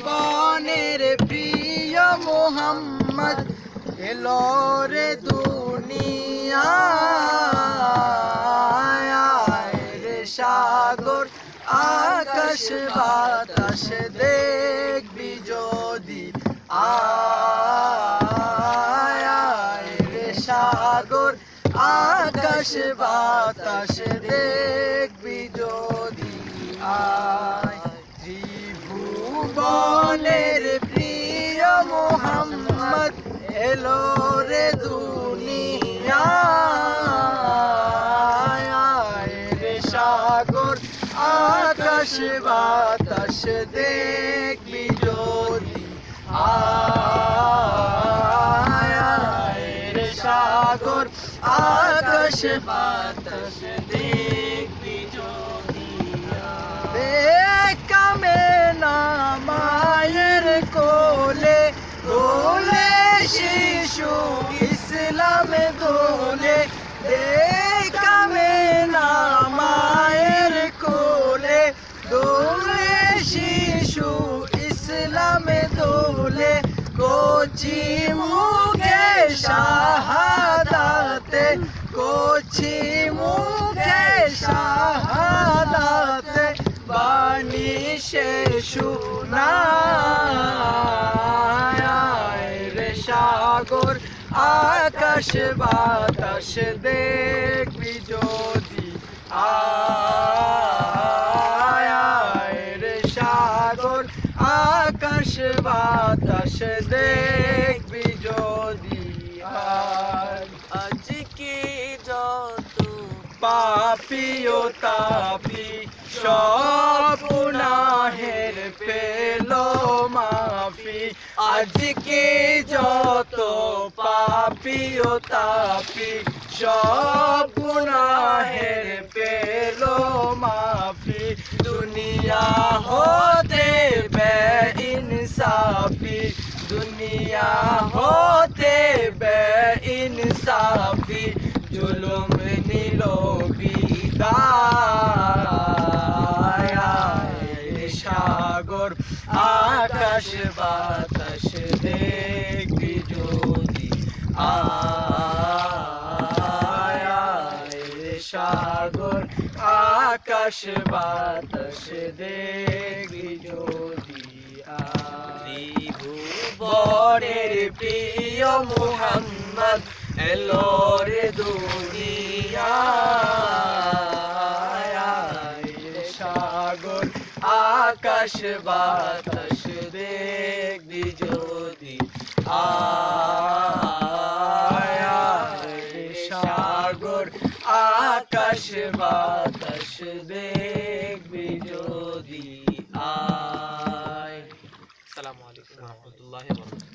বনের প্রিয় মোহাম্মদ এলো রে দুনিয়ায় রে সাগর আকাশ বাতাস দেখবি যদি আয় রে সাগর আকাশ বাতাস দেখবি যদি আয় ত্রিভুবনের প্রিয় মোহাম্মদ এলো রে দুনিয়ায় রে সাগর আকাশ বাতাস দেখবি যদি আয় রে সাগর আকাশ বাতাস দেখবি যদি কামে না মায়ের কোলে দোলে শিশু ইসলামে দোলে কামে না মায়ের কোলে দোলে শিশু ইসলামে দোলে কচি মুখে শাহাদাতে কচি মুখে শাহাদাতে বাণী সে শোনায় রে সাগর আকাশ বাতাস দেখবি যদি আয় রে সাগর আকাশ বাতাস দেখবি যদি আজকে যত পাপী ও তাপী সব গুনাহের পেলো মাফি আজকে যত পাপী ও তাপী সব গুনাহের পেলো মাফি দুনিয়া হতে বেইনসাফি দুনিয়া হতে বেইনসাফি জুলুম নিল বিদায় সাগর আকাশ বাতাস দেখবি যদি আয় সাগর আকাশ বাতাস দেখবি যদি ত্রিভুবনের প্রিয় মোহাম্মদ এলো রে দুনিয়ায় সাগর আকাশ বাতাস দেখবি যদি আয় সাগর আকাশ বাতাস দেখবি যদি আয়। আসসালামু আলাইকুম ওয়া রাহমাতুল্লাহি ওয়া বারাকাতুহু।